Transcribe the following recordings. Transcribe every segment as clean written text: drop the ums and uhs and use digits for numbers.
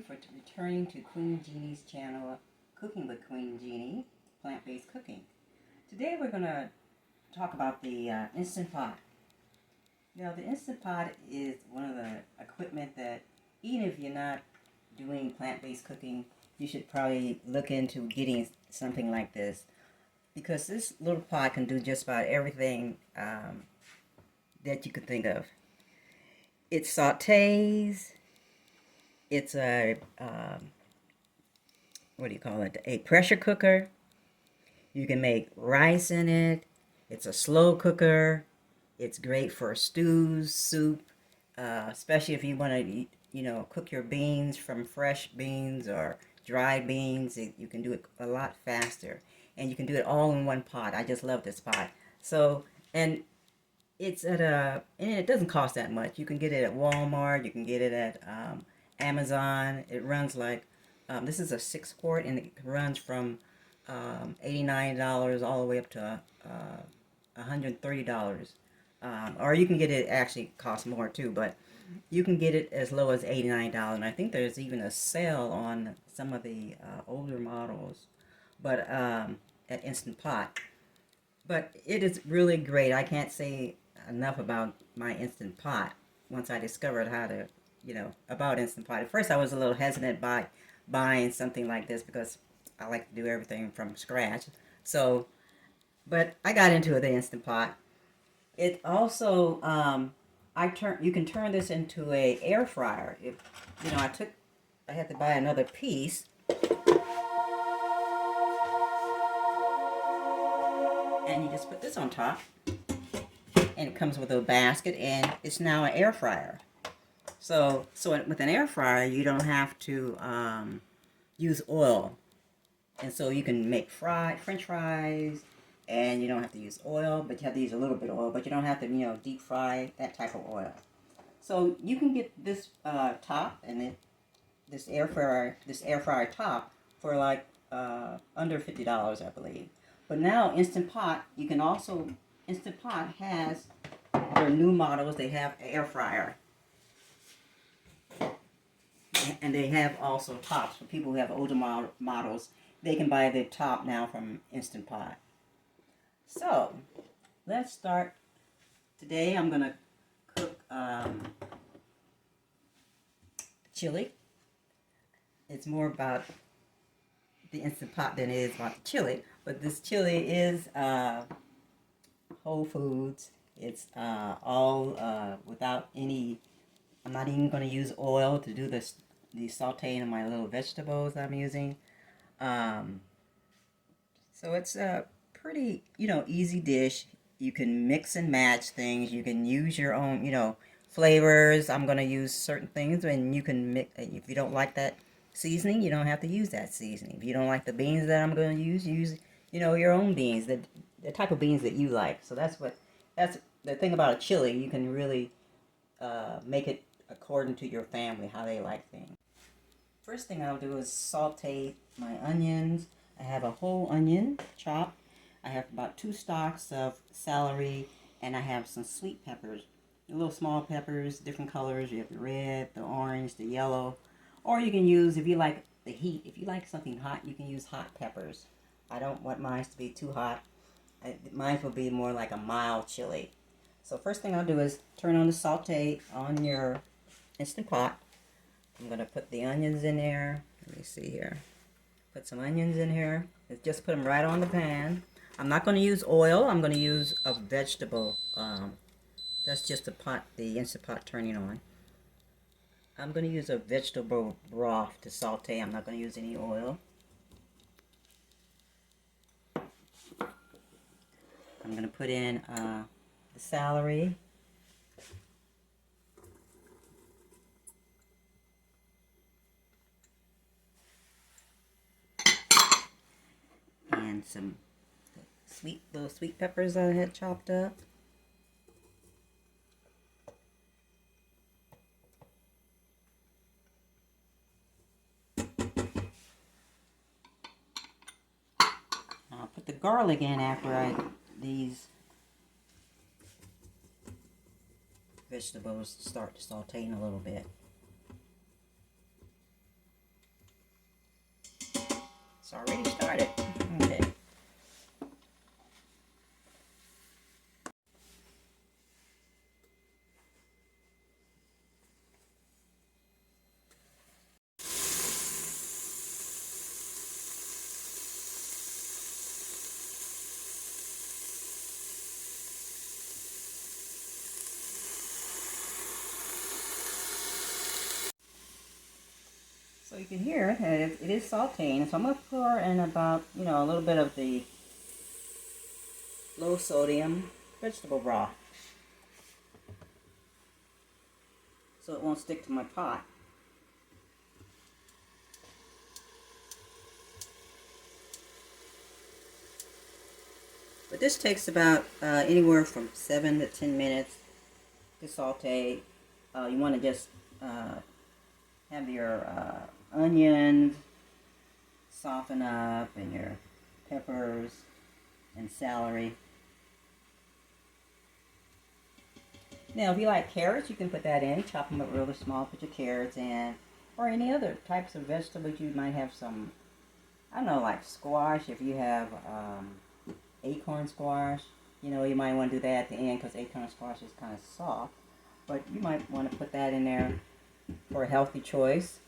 for returning to Queen Genie's channel, Cooking with Queen Genie, plant-based cooking. Today we're going to talk about the Instant Pot. Now the Instant Pot is one of the equipment that even if you're not doing plant-based cooking, you should probably look into getting something like this, because this little pot can do just about everything that you could think of. It sautés. It's a, what do you call it? A pressure cooker. You can make rice in it. It's a slow cooker. It's great for stews, soup, especially if you want to, cook your beans from fresh beans or dried beans. You can do it a lot faster. And you can do it all in one pot. I just love this pot. So, and it's at and it doesn't cost that much. You can get it at Walmart. You can get it at Amazon. It runs like, this is a 6-quart, and it runs from $89 all the way up to $130. Or you can get it, actually costs more too, but you can get it as low as $89. And I think there's even a sale on some of the older models, but at Instant Pot. But it is really great. I can't say enough about my Instant Pot once I discovered how to, about Instant Pot. At first I was a little hesitant by buying something like this because I like to do everything from scratch. So, but I got into the Instant Pot. It also, you can turn this into a air fryer. If, I had to buy another piece. And you just put this on top. And it comes with a basket, and it's now an air fryer. So with an air fryer, you don't have to use oil. And so you can make French fries, and you don't have to use oil, but you have to use a little bit of oil, but you don't have to, deep fry that type of oil. So you can get this top and this air fryer top for like under $50, I believe. But now Instant Pot, Instant Pot has their new models. They have air fryer. And they have also tops. For people who have older models, they can buy the top now from Instant Pot. So, let's start. Today I'm going to cook chili. It's more about the Instant Pot than it is about the chili. But this chili is Whole Foods. It's all without any, I'm not even going to use oil to do the sauteing of my little vegetables I'm using. So it's a pretty, easy dish. You can mix and match things. You can use your own, flavors. I'm going to use certain things, and you can mix. If you don't like that seasoning, you don't have to use that seasoning. If you don't like the beans that I'm going to use, your own beans, the type of beans that you like. So that's the thing about a chili. You can really make it according to your family, how they like things. First thing I'll do is saute my onions. I have a whole onion chopped. I have about 2 stalks of celery, and I have some sweet peppers. The little small peppers, different colors. You have the red, the orange, the yellow. Or you can use, if you like the heat, if you like something hot, you can use hot peppers. I don't want mine to be too hot. Mine will be more like a mild chili. So first thing I'll do is turn on the saute on your Instant Pot. I'm going to put the onions in there. Let me see here. Put some onions in here. Just put them right on the pan. I'm not going to use oil. I'm going to use a vegetable. That's just the Instant Pot turning on. I'm going to use a vegetable broth to saute. I'm not going to use any oil. I'm going to put in the celery. And some little sweet peppers I had chopped up. I'll put the garlic in after these vegetables start to sauteing a little bit. It's already started. Okay. So you can hear it is sauteing. So I'm going to pour in about, a little bit of the low sodium vegetable broth, so it won't stick to my pot. But this takes about anywhere from 7 to 10 minutes to saute. You want to just have your onions soften up, and your peppers and celery. Now, if you like carrots, you can put that in. Chop them up really small, put your carrots in. Or any other types of vegetables. You might have some, I don't know, like squash. If you have acorn squash, you might want to do that at the end, because acorn squash is kind of soft. But you might want to put that in there for a healthy choice.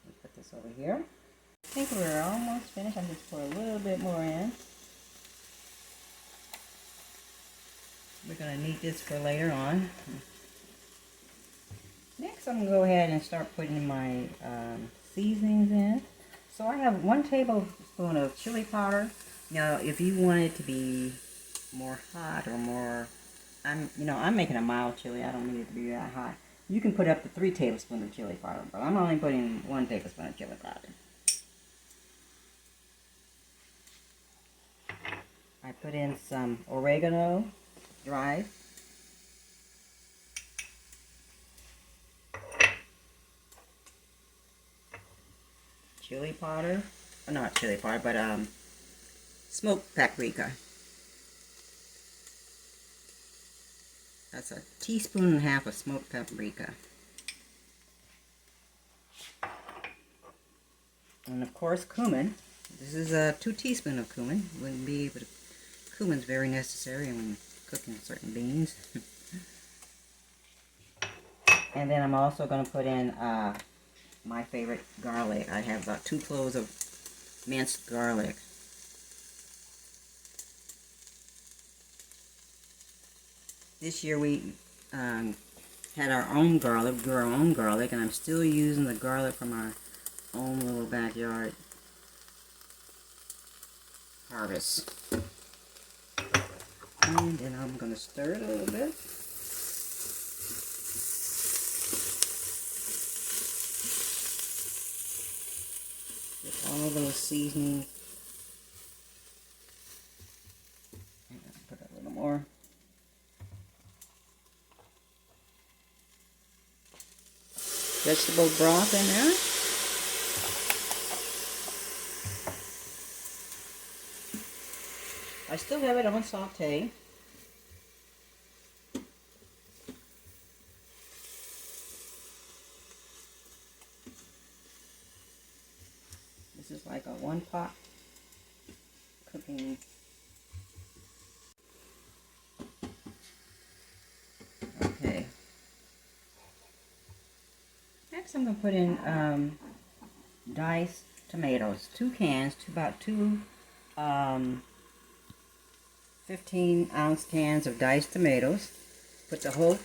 Let's put this over here. I think we're almost finished. I'm just pour a little bit more in. We're going to need this for later on. Next, I'm going to go ahead and start putting my seasonings in. So I have 1 tablespoon of chili powder. Now, if you want it to be more hot or more, I'm making a mild chili. I don't need it to be that hot. You can put up to 3 tablespoons of chili powder, but I'm only putting 1 tablespoon of chili powder. I put in some oregano, dried. Chili powder, not chili powder, but smoked paprika. That's a teaspoon and a half of smoked paprika. And of course, cumin. This is 2 teaspoons of cumin. Wouldn't be, but cumin's very necessary when cooking certain beans. And then I'm also going to put in my favorite garlic. I have about 2 cloves of minced garlic. This year we had our own garlic, grew our own garlic, and I'm still using the garlic from our own little backyard harvest. And then I'm going to stir it a little bit. With all those seasonings. And I'll put a little more. Vegetable broth in there. I still have it on saute. This is like a 1-pot cooking. Okay. Next, I'm going to put in diced tomatoes. 2 cans, about 2 15-ounce cans of diced tomatoes. Put the whole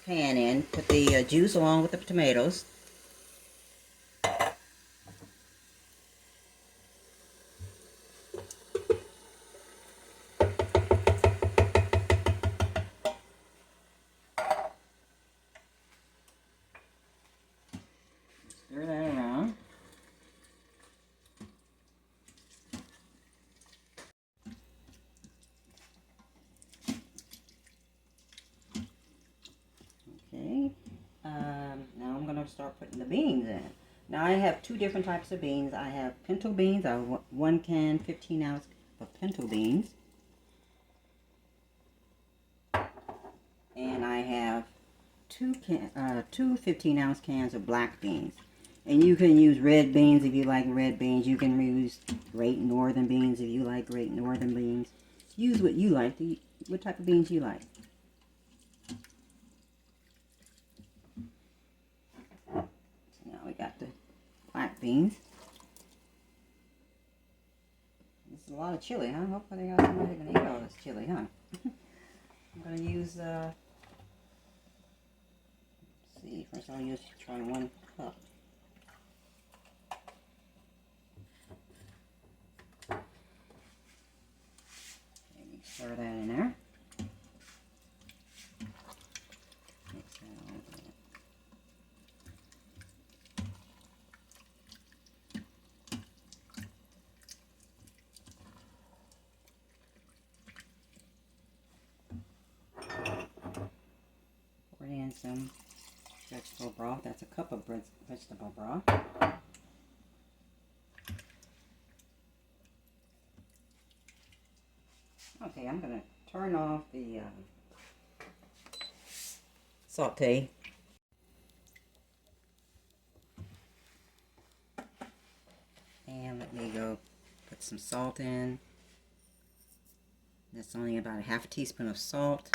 can in. Put the juice along with the tomatoes. Stir that around. Okay. Now I'm going to start putting the beans in. Now I have 2 different types of beans. I have pinto beans. I have 1 can, 15-ounce of pinto beans. And I have 2 15-ounce cans of black beans. And you can use red beans if you like red beans. You can use Great Northern beans if you like Great Northern beans. Use what you like. What type of beans you like. So now we got the black beans. This is a lot of chili, huh? Hopefully somebody can eat all this chili, huh? I'm going to use, let's see, first I'll try 1 cup. Maybe stir that in there. Mix that all together. Pour in some vegetable broth. That's a cup of vegetable broth. Okay, I'm going to turn off the Sauté. And let me go put some salt in. That's only about a half teaspoon of salt.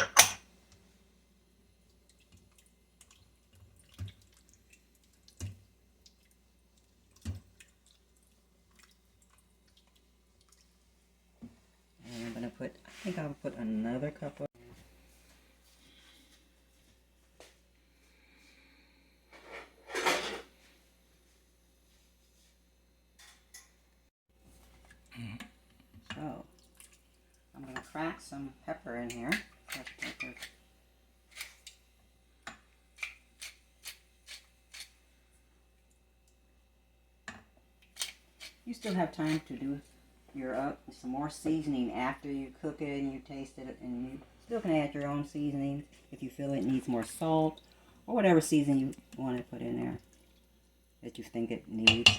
And I'm going to put, I think I'll put another cup of. So, I'm going to crack some pepper in here. Fresh pepper. You still have time to do your some more seasoning after you cook it and you taste it, and you still can add your own seasonings if you feel it needs more salt or whatever seasoning you want to put in there that you think it needs.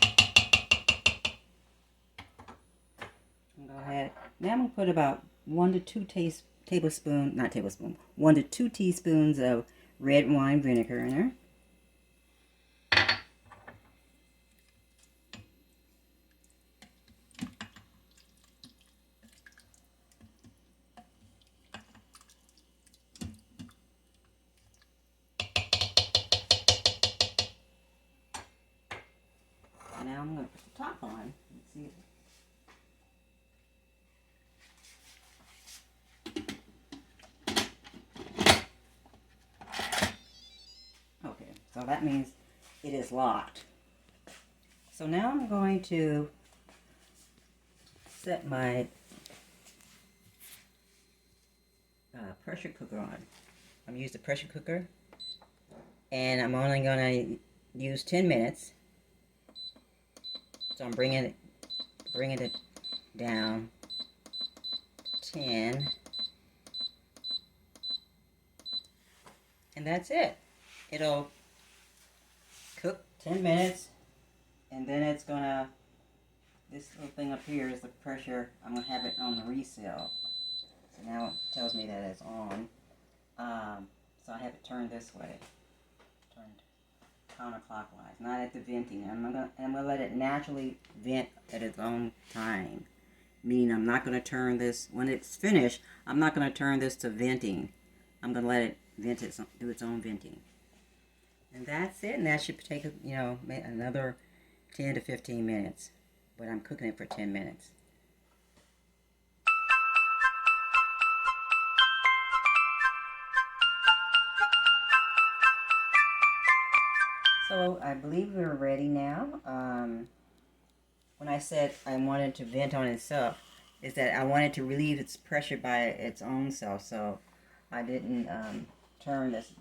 Go ahead. Now I'm going to put about 1 to 2 tablespoons, not tablespoon, 1 to 2 teaspoons of red wine vinegar in there. And now I'm going to put the top on. Let's see. Okay, so that means it is locked. So now I'm going to set my pressure cooker on. I'm using the pressure cooker, and I'm only going to use 10 minutes. So I'm bringing it down 10, and that's it. It'll cook 10 minutes, and then it's gonna, this little thing up here is the pressure. I'm gonna have it on the reseal. So now it tells me that it's on. So I have it turned this way, turned counterclockwise, not at the venting. I'm gonna let it naturally vent at its own time. Meaning I'm not gonna turn this, when it's finished, I'm not gonna turn this to venting. I'm gonna let it do its own venting. And that's it, and that should take, you know, another 10 to 15 minutes. But I'm cooking it for 10 minutes. So I believe we're ready now. When I said I wanted to vent on itself, is that I wanted to relieve its pressure by its own self. So I didn't turn this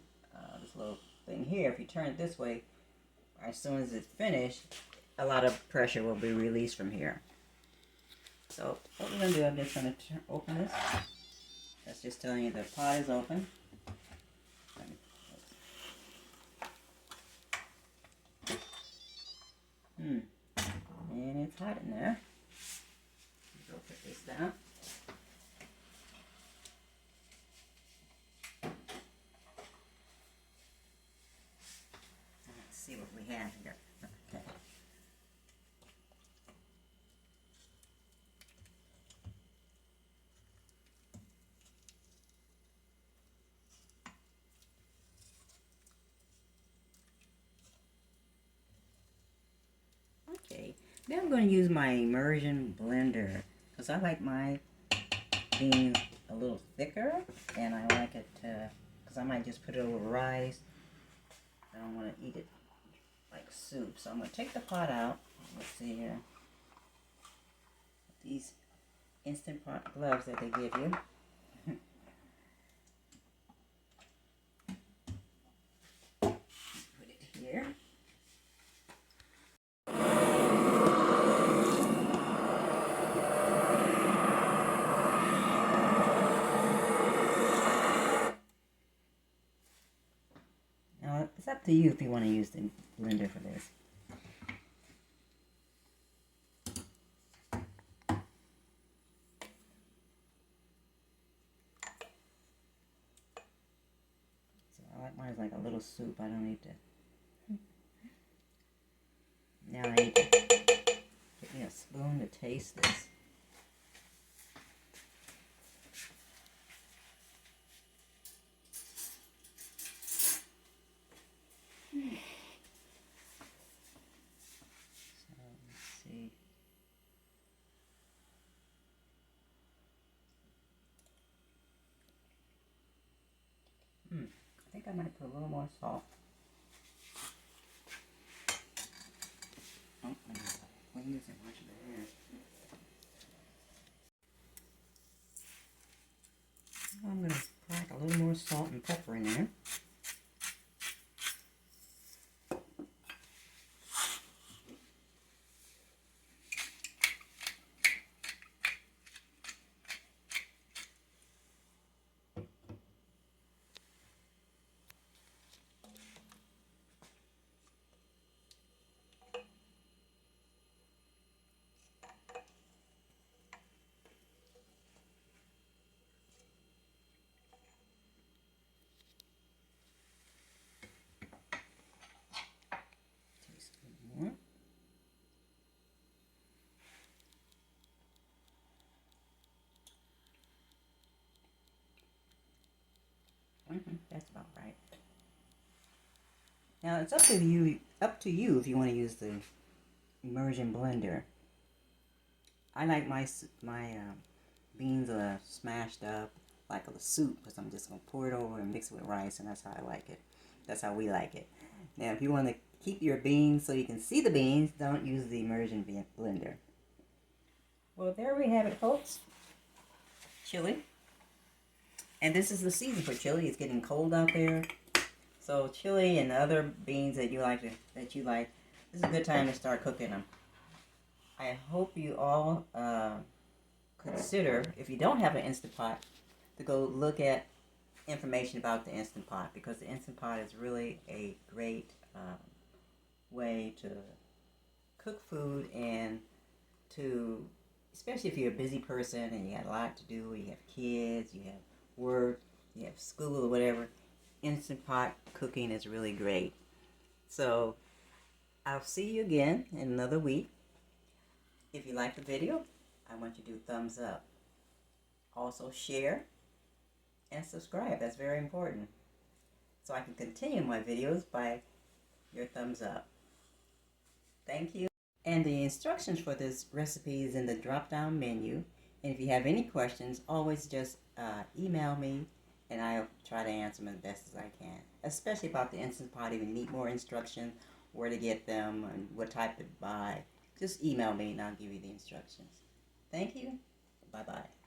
little thing here. If you turn it this way, as soon as it's finished, a lot of pressure will be released from here. So what we're going to do, I'm just going to open this. That's just telling you the pot is open. And it's hot in there. Go put this down. Let's see what we have here. Okay. Then I'm going to use my Immersion Blender because I like my beans a little thicker, and I like it because I might just put it over rice. I don't want to eat it like soup, so I'm going to take the pot out. Let's see here. These Instant Pot gloves that they give you. Put it here. Now, it's up to you if you want to use the blender for this. So I like mine like a little soup. I don't need to. Now I need to get me a spoon to taste this. I think I might put a little more salt. Oh, I'm going to clean this and wash it here. I'm going to crack a little more salt and pepper in there. Taste a little more. That's about right. Now it's up to you. If you want to use the Immersion Blender. I like my beans smashed up like a soup because I'm just gonna pour it over and mix it with rice, and that's how I like it. That's how we like it. Now, if you want to keep your beans so you can see the beans, don't use the Immersion Blender. Well, there we have it, folks. Chili. And this is the season for chili. It's getting cold out there. So chili and other beans that you like, this is a good time to start cooking them. I hope you all consider, if you don't have an Instant Pot, to go look at information about the Instant Pot, because the Instant Pot is really a great way to cook food, and to, especially if you're a busy person and you got a lot to do, you have kids, you have work, you have school or whatever, Instant Pot cooking is really great. So I'll see you again in another week. If you like the video, I want you to do thumbs up. Also share and subscribe. That's very important. So I can continue my videos by your thumbs up. Thank you. And the instructions for this recipe is in the drop-down menu. And if you have any questions, always just email me, and I'll try to answer them as best as I can. Especially about the Instant Pot. If you need more instructions, where to get them, and what type to buy, just email me and I'll give you the instructions. Thank you. Bye-bye.